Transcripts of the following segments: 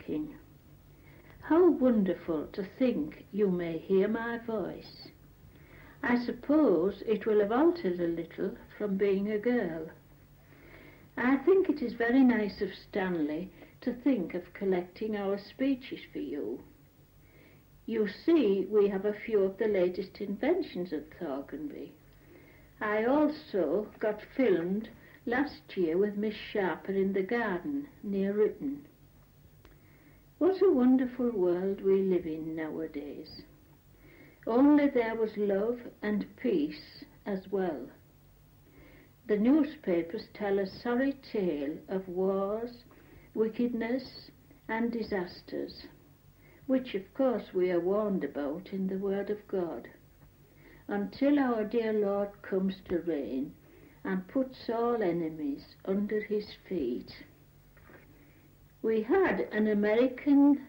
thinking, how wonderful to think you may hear my voice. I suppose it will have altered a little from being a girl. I think it is very nice of Stanley to think of collecting our speeches for you. You see, we have a few of the latest inventions at Thorganby. I also got filmed last year with Miss Sharper in the garden near Ritten. What a wonderful world we live in nowadays. Only there was love and peace as well. The newspapers tell a sorry tale of wars, wickedness and disasters, which of course we are warned about in the Word of God, until our dear Lord comes to reign and puts all enemies under his feet. We had an American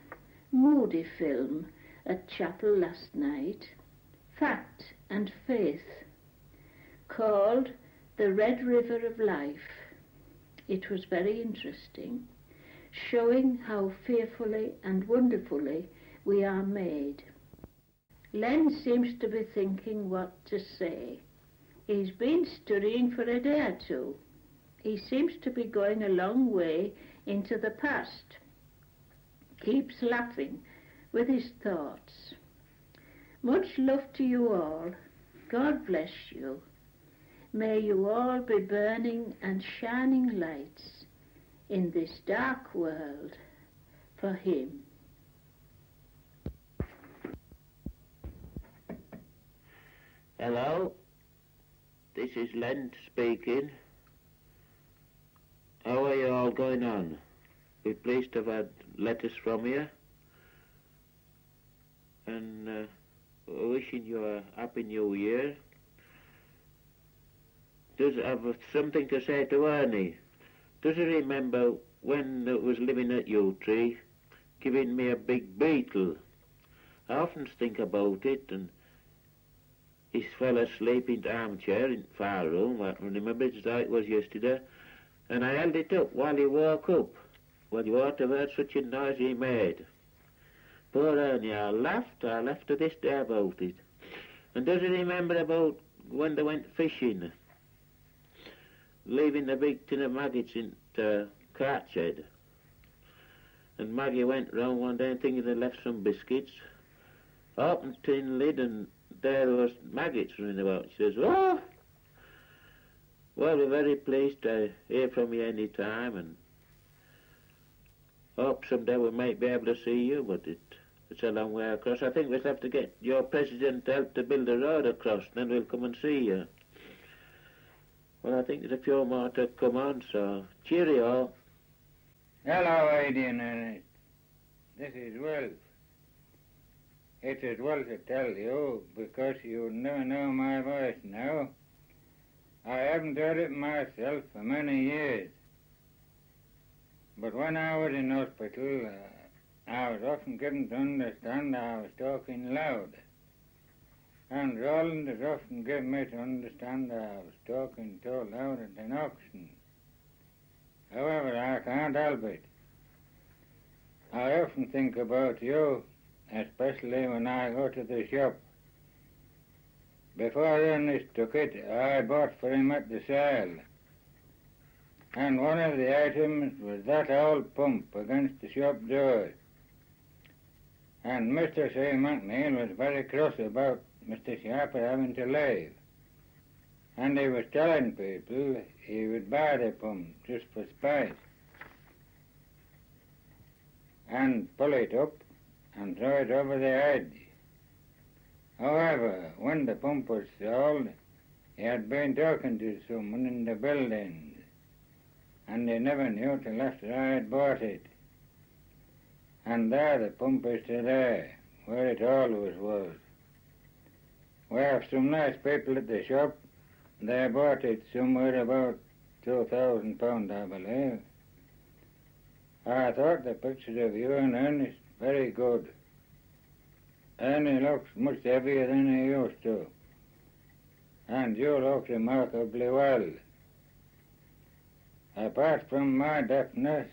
moody film at chapel last night, Fact and Faith, called The Red River of Life. It was very interesting, showing how fearfully and wonderfully we are made. Len seems to be thinking what to say. He's been studying for a day or two. He seems to be going a long way into the past. Keeps laughing with his thoughts. Much love to you all. God bless you. May you all be burning and shining lights in this dark world for him. Hello, this is Len speaking. How are you all going on? We're pleased to have had letters from you, and wishing you a happy new year. Does have something to say to Ernie? Does he remember when it was living at Yew-Tree, giving me a big beetle? I often think about it, and he fell asleep in the armchair in the far room. I remember it as though it was yesterday, and I held it up while he woke up. Well, you ought to have heard such a noise he made. Poor Ernie, I laughed to this day about it. And does he remember about when they went fishing, leaving the big tin of maggots in the cart shed? And Maggie went round one day thinking they left some biscuits, opened the tin lid, and there was maggots running about. She says, "Oh, well, we're very pleased to hear from you any time, and hope someday we might be able to see you, but it's a long way across. I think we'll have to get your president to help to build a road across, then we'll come and see you." Well, I think there's a few more to come on, so cheerio. Hello, Ivie and Agness. This is Wilf. It's as well to tell you, because you'll never know my voice now. I haven't heard it myself for many years. But when I was in hospital, I was often given to understand I was talking loud. And Roland has often given me to understand that I was talking too loud at an auction. However, I can't help it. I often think about you, especially when I go to the shop. Before Ernest took it, I bought for him at the sale. And one of the items was that old pump against the shop door. And Mr. C. McNeil was very cross about Mr. Sharper having to leave. And he was telling people he would buy the pump just for spite. And pull it up and throw it over the edge. However, when the pump was sold, he had been talking to someone in the building, and they never knew till after I had bought it. And there the pump is today, where it always was. We have some nice people at the shop. They bought it somewhere about £2,000, I believe. I thought the picture of you and Ernest very good. Ernie looks much heavier than he used to. And you look remarkably well. Apart from my deafness,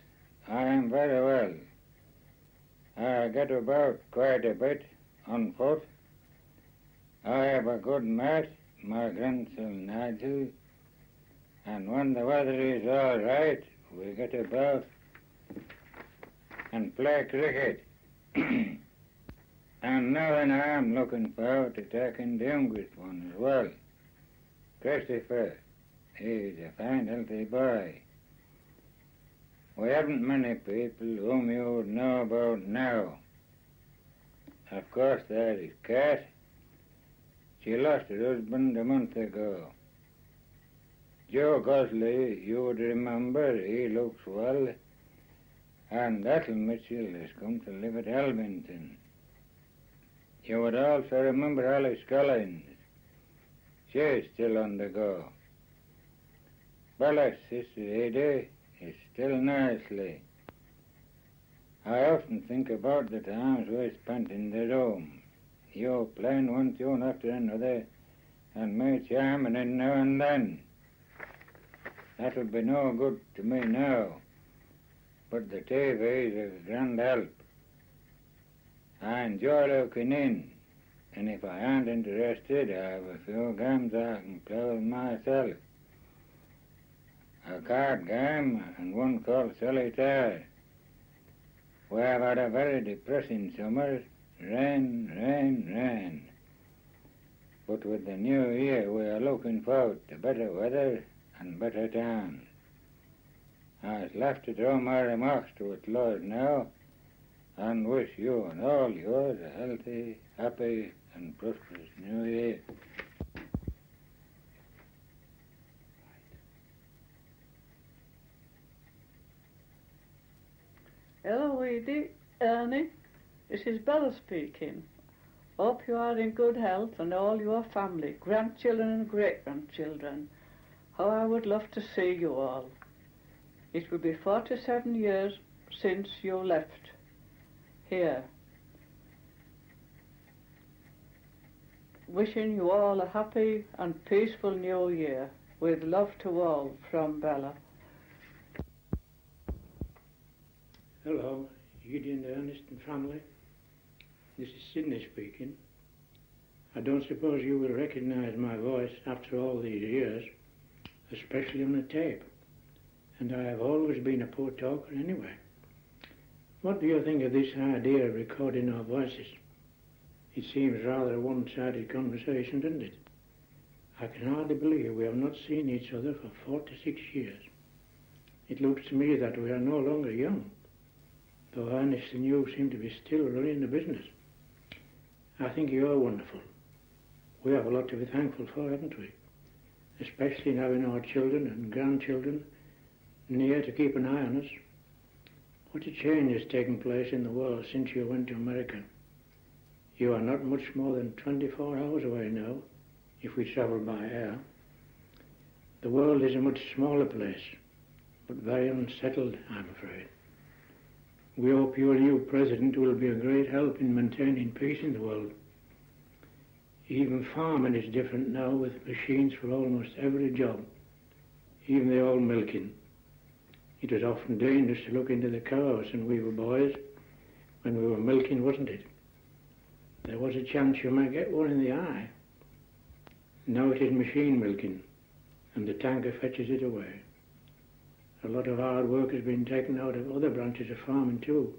I am very well. I get about quite a bit on foot. I have a good mate, my grandson Nigel, and when the weather is all right, we get about and play cricket. And now and I am looking forward to taking the youngest one as well, Christopher. He's a fine, healthy boy. We haven't many people whom you would know about now. Of course, there is Kat. She lost her husband a month ago. Joe Gosley, you would remember, he looks well. And Ethel Mitchell has come to live at Elbington. You would also remember Alice Collins. She is still on the go. Bella's sister Ada is still nicely. I often think about the times we spent in the room. You playing one tune after another, and me charming in now and then. That'll be no good to me now, but the TV is a grand help. I enjoy looking in, and if I aren't interested, I have a few games I can play with myself. A card game and one called solitaire. We have had a very depressing summer. Rain, rain, rain. But with the new year, we are looking forward to better weather and better times. I was left to draw my remarks to a close now, and wish you and all yours a healthy, happy, and prosperous new year. Hello, Edie, Ernie. This is Bella speaking. Hope you are in good health and all your family, grandchildren and great-grandchildren. How I would love to see you all. It will be 47 years since you left here. Wishing you all a happy and peaceful new year. With love to all from Bella. Hello, Edie and Ernest and family. This is Sydney speaking. I don't suppose you will recognise my voice after all these years, especially on the tape. And I have always been a poor talker anyway. What do you think of this idea of recording our voices? It seems rather a one-sided conversation, doesn't it? I can hardly believe we have not seen each other for 46 years. It looks to me that we are no longer young, though Ernest and you seem to be still running the business. I think you're wonderful. We have a lot to be thankful for, haven't we? Especially in having our children and grandchildren near to keep an eye on us. What a change has taken place in the world since you went to America. You are not much more than 24 hours away now, if we travel by air. The world is a much smaller place, but very unsettled, I'm afraid. We hope your new president will be a great help in maintaining peace in the world. Even farming is different now, with machines for almost every job, even the old milking. It was often dangerous to look into the cows when we were boys, when we were milking, wasn't it? There was a chance you might get one in the eye. Now it is machine milking, and the tanker fetches it away. A lot of hard work has been taken out of other branches of farming too.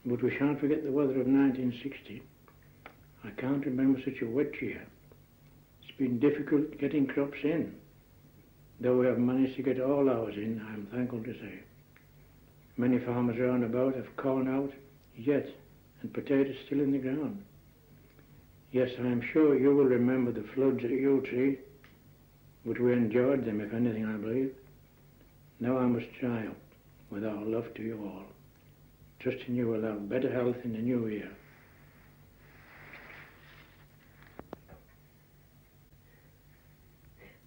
But we shan't forget the weather of 1960. I can't remember such a wet year. It's been difficult getting crops in. Though we have managed to get all ours in, I'm thankful to say. Many farmers round about have corn out yet, and potatoes still in the ground. Yes, I am sure you will remember the floods at Yewtree, but we enjoyed them, if anything, I believe. Now I must try up with our love to you all, trusting you will have better health in the new year.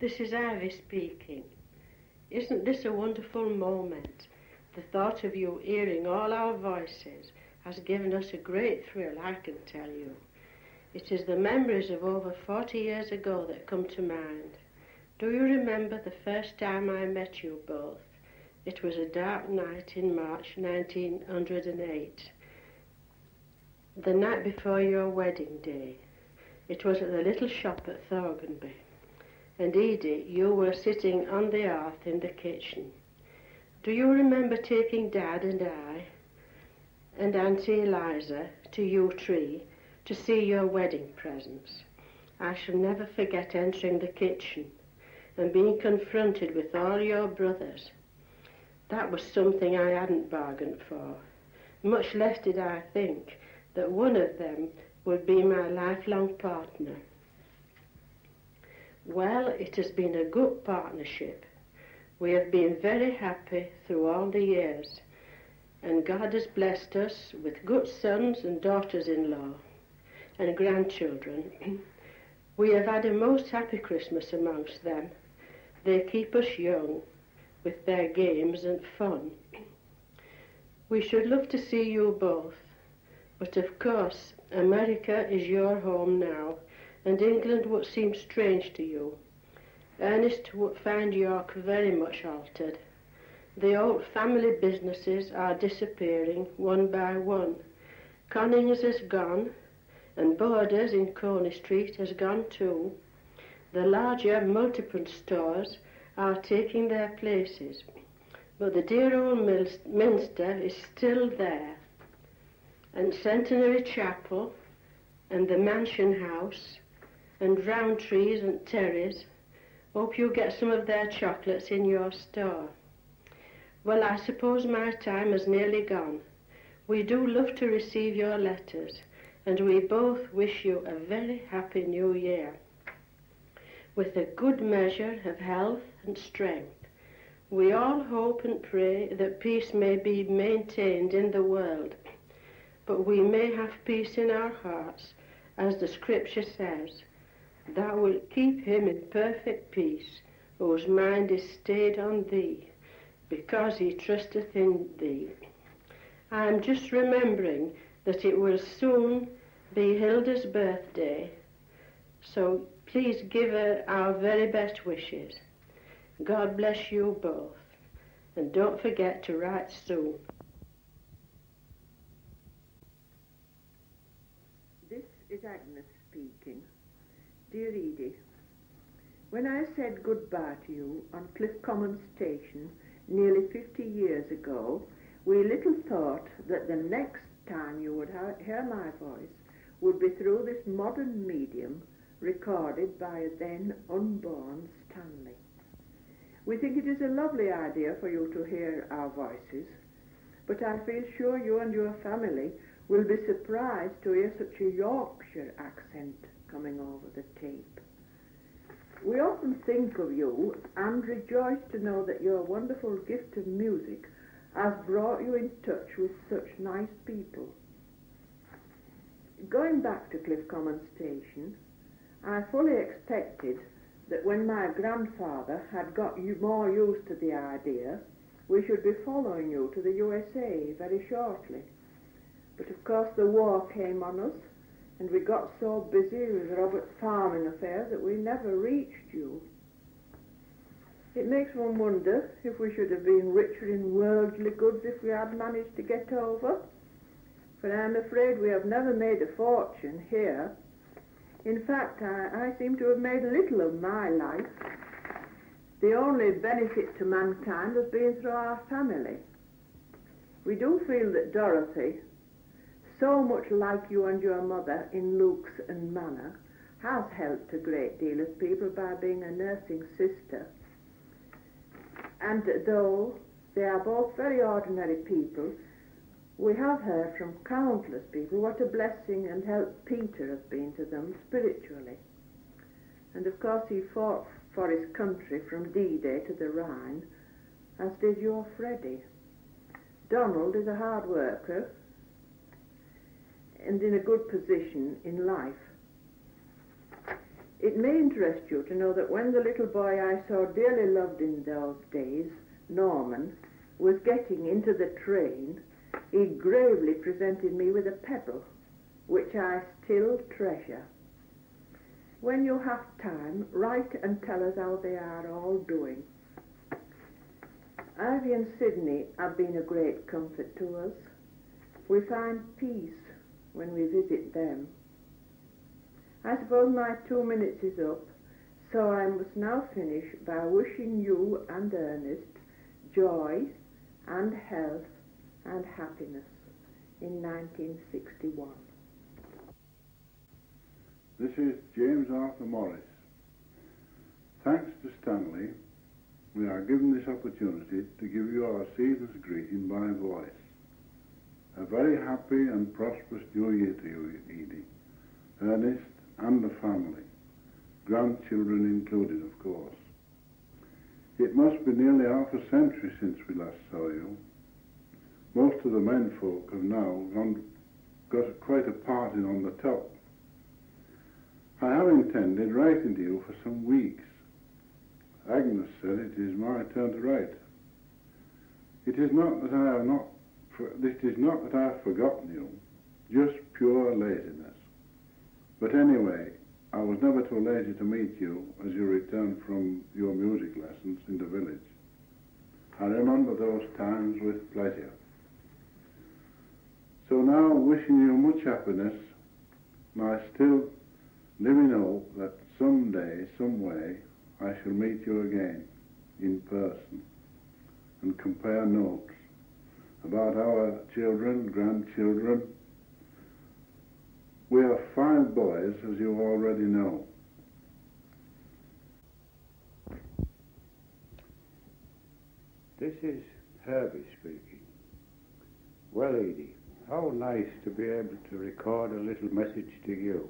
This is Ivie speaking. Isn't this a wonderful moment? The thought of you hearing all our voices has given us a great thrill, I can tell you. It is the memories of over 40 years ago that come to mind. Do you remember the first time I met you both? It was a dark night in March 1908. the night before your wedding day. It was at the little shop at Thorganby. And Edie, you were sitting on the hearth in the kitchen. Do you remember taking Dad and I and Auntie Eliza to Yew Tree to see your wedding presents? I shall never forget entering the kitchen and being confronted with all your brothers. That was something I hadn't bargained for. Much less did I think that one of them would be my lifelong partner. Well, it has been a good partnership. We have been very happy through all the years, and God has blessed us with good sons and daughters-in-law and grandchildren. We have had a most happy Christmas amongst them. They keep us young with their games and fun. We should love to see you both, but of course America is your home now, and England would seem strange to you. Ernest would find York very much altered. The old family businesses are disappearing one by one. Connings has gone, and Borders in Coney Street has gone too. The larger multiple stores are taking their places, but the dear old Minster is still there, and Centenary Chapel, and the Mansion House, and Roundtrees and Terry's. Hope you get some of their chocolates in your store. Well, I suppose my time has nearly gone. We do love to receive your letters, and we both wish you a very happy new year, with a good measure of health and strength. We all hope and pray that peace may be maintained in the world, but we may have peace in our hearts, as the Scripture says, Thou wilt keep him in perfect peace, whose mind is stayed on thee, because he trusteth in thee. I am just remembering that it will soon be Hilda's birthday, so please give her our very best wishes. God bless you both, and don't forget to write soon. This is Agness speaking. Dear Edie, when I said goodbye to you on Cliff Common Station nearly 50 years ago, we little thought that the next time you would hear my voice would be through this modern medium recorded by a then unborn Stanley. We think it is a lovely idea for you to hear our voices, but I feel sure you and your family will be surprised to hear such a Yorkshire accent coming over the tape. We often think of you and rejoice to know that your wonderful gift of music has brought you in touch with such nice people. Going back to Cliff Common Station, I fully expected that when my grandfather had got more used to the idea, we should be following you to the USA very shortly. But of course the war came on us, and we got so busy with Robert's farming affairs that we never reached you. It makes one wonder if we should have been richer in worldly goods if we had managed to get over. But I'm afraid we have never made a fortune here. In fact, I seem to have made little of my life. The only benefit to mankind has been through our family. We do feel that Dorothy, so much like you and your mother in looks and manner, has helped a great deal of people by being a nursing sister. And though they are both very ordinary people, we have heard from countless people what a blessing and help Peter has been to them spiritually. And of course he fought for his country from D-Day to the Rhine, as did your Freddie. Donald is a hard worker and in a good position in life. It may interest you to know that when the little boy I so dearly loved in those days, Norman, was getting into the train, he gravely presented me with a pebble, which I still treasure. When you have time, write and tell us how they are all doing. Ivie and Sydney have been a great comfort to us. We find peace when we visit them. I suppose my 2 minutes is up, so I must now finish by wishing you and Ernest joy and health and happiness in 1961. This is James Arthur Morris. Thanks to Stanley, we are given this opportunity to give you our season's greeting by voice. A very happy and prosperous new year to you, Edie, Ernest and the family, grandchildren included, of course. It must be nearly half a century since we last saw you. Most of the men folk have now got quite a party on the top. I have intended writing to you for some weeks. Agness said it is my turn to write. It is not that I have forgotten you, just pure laziness. But anyway, I was never too lazy to meet you as you returned from your music lessons in the village. I remember those times with pleasure. So now, wishing you much happiness, I still living hope that someday, some way, I shall meet you again, in person, and compare notes about our children, grandchildren. We are 5 boys, as you already know. This is Herbie speaking. Well, Edie, how nice to be able to record a little message to you.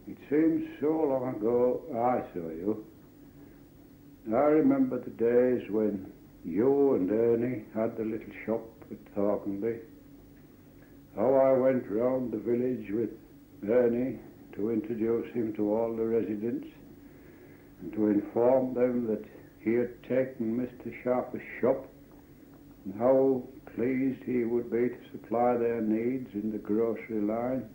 It seems so long ago I saw you. I remember the days when you and Ernie had the little shop at Thorganby. How I went round the village with Ernie to introduce him to all the residents and to inform them that he had taken Mr. Sharper's shop and how pleased he would be to supply their needs in the grocery line.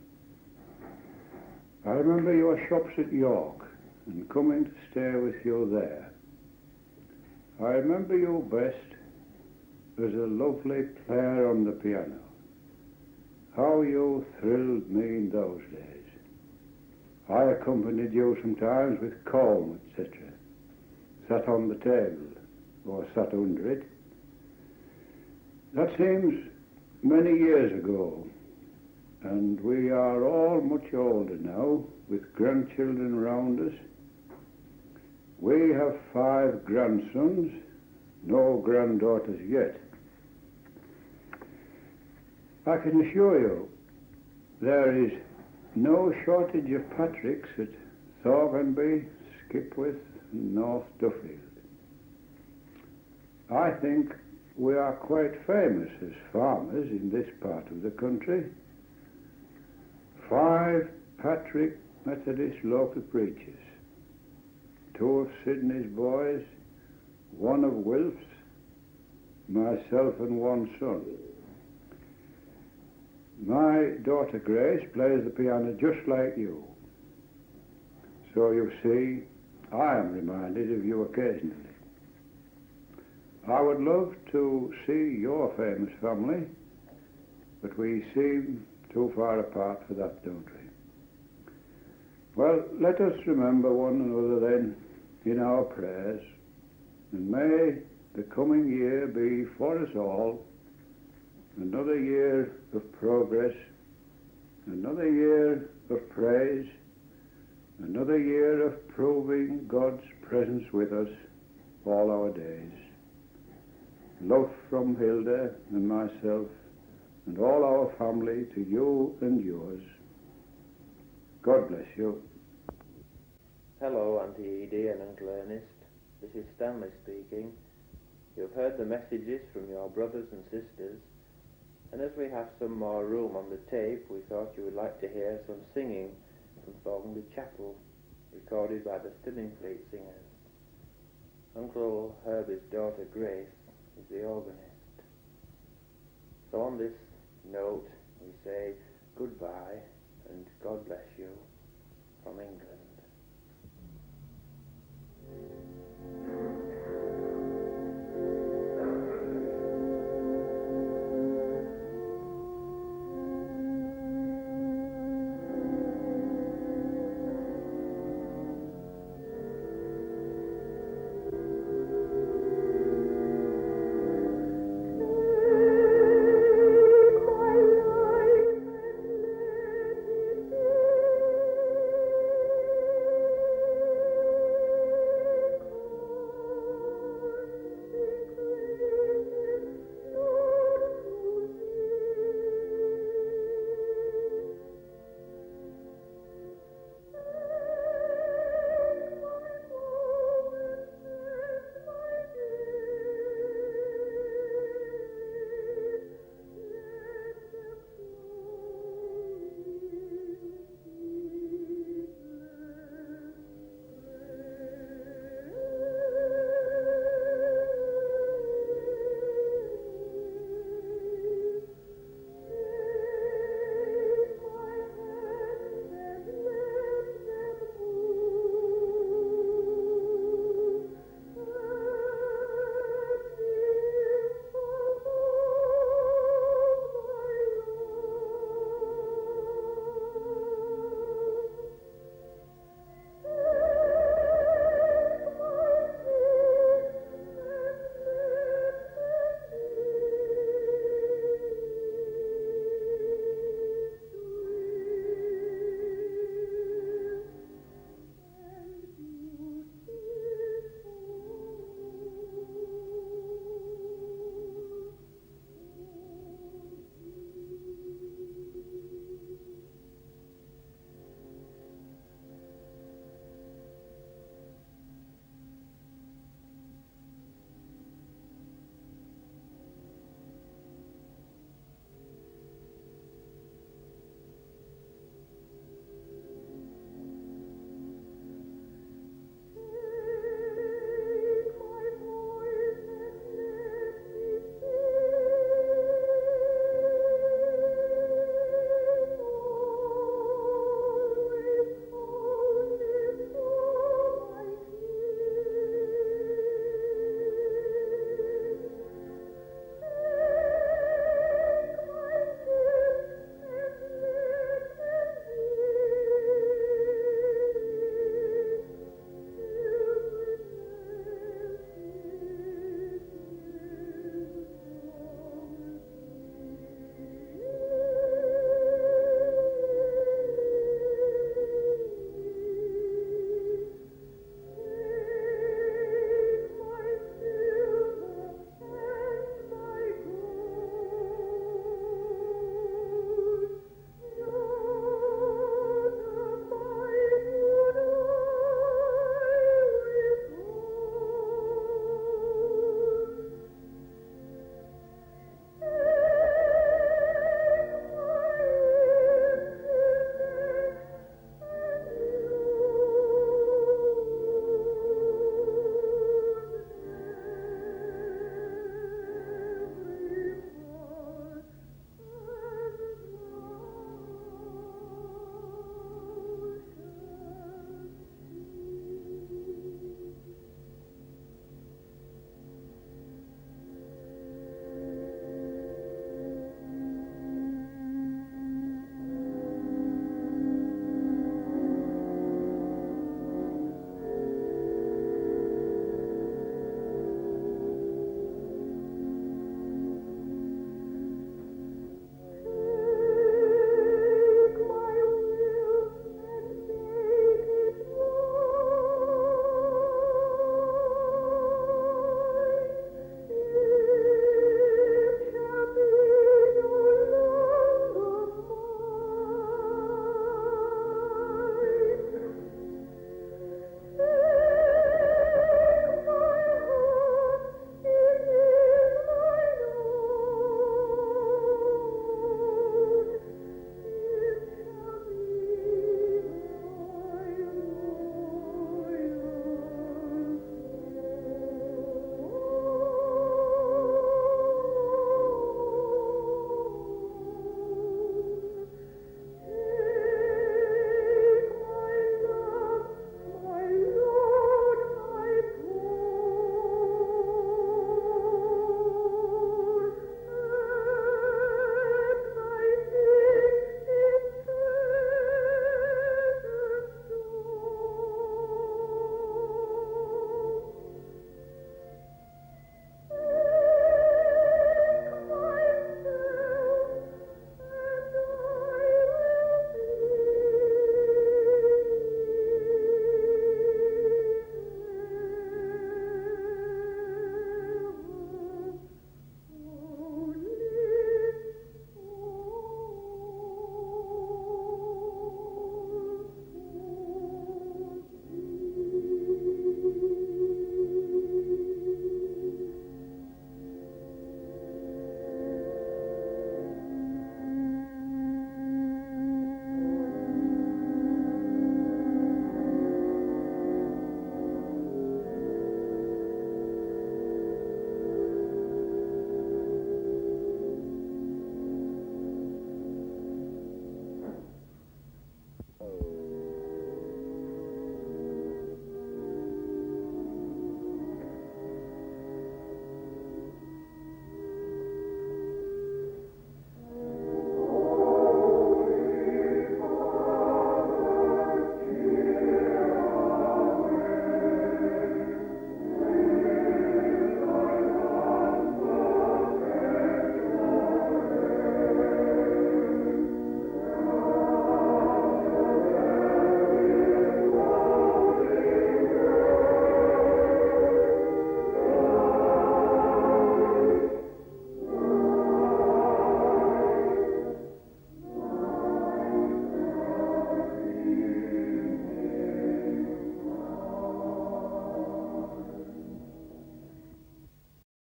I remember your shops at York and coming to stay with you there. I remember you best as a lovely player on the piano. How you thrilled me in those days. I accompanied you sometimes with comb, etc. Sat on the table or sat under it. That seems many years ago. And we are all much older now, with grandchildren round us. We have 5 grandsons, no granddaughters yet. I can assure you, there is no shortage of Patricks at Thorganby, Skipwith, and North Duffield. I think we are quite famous as farmers in this part of the country. 5 Patrick Methodist local preachers, 2 of Sydney's boys, 1 of Wilf's, myself and 1 son. My daughter Grace plays the piano just like you. So you see, I am reminded of you occasionally. I would love to see your famous family, but we seem too far apart for that, don't we? Well, let us remember one another then in our prayers, and may the coming year be for us all another year of progress, another year of praise, another year of proving God's presence with us all our days. Love from Hilda and myself and all our family to you and yours. God bless you. Hello, Auntie Edie and Uncle Ernest. This is Stanley speaking. You've heard the messages from your brothers and sisters, and as we have some more room on the tape, we thought you would like to hear some singing from Thorganby Chapel, recorded by the Stillingfleet Singers. Uncle Herbie's daughter Grace is the organist. So on this note, we say goodbye and God bless you from England.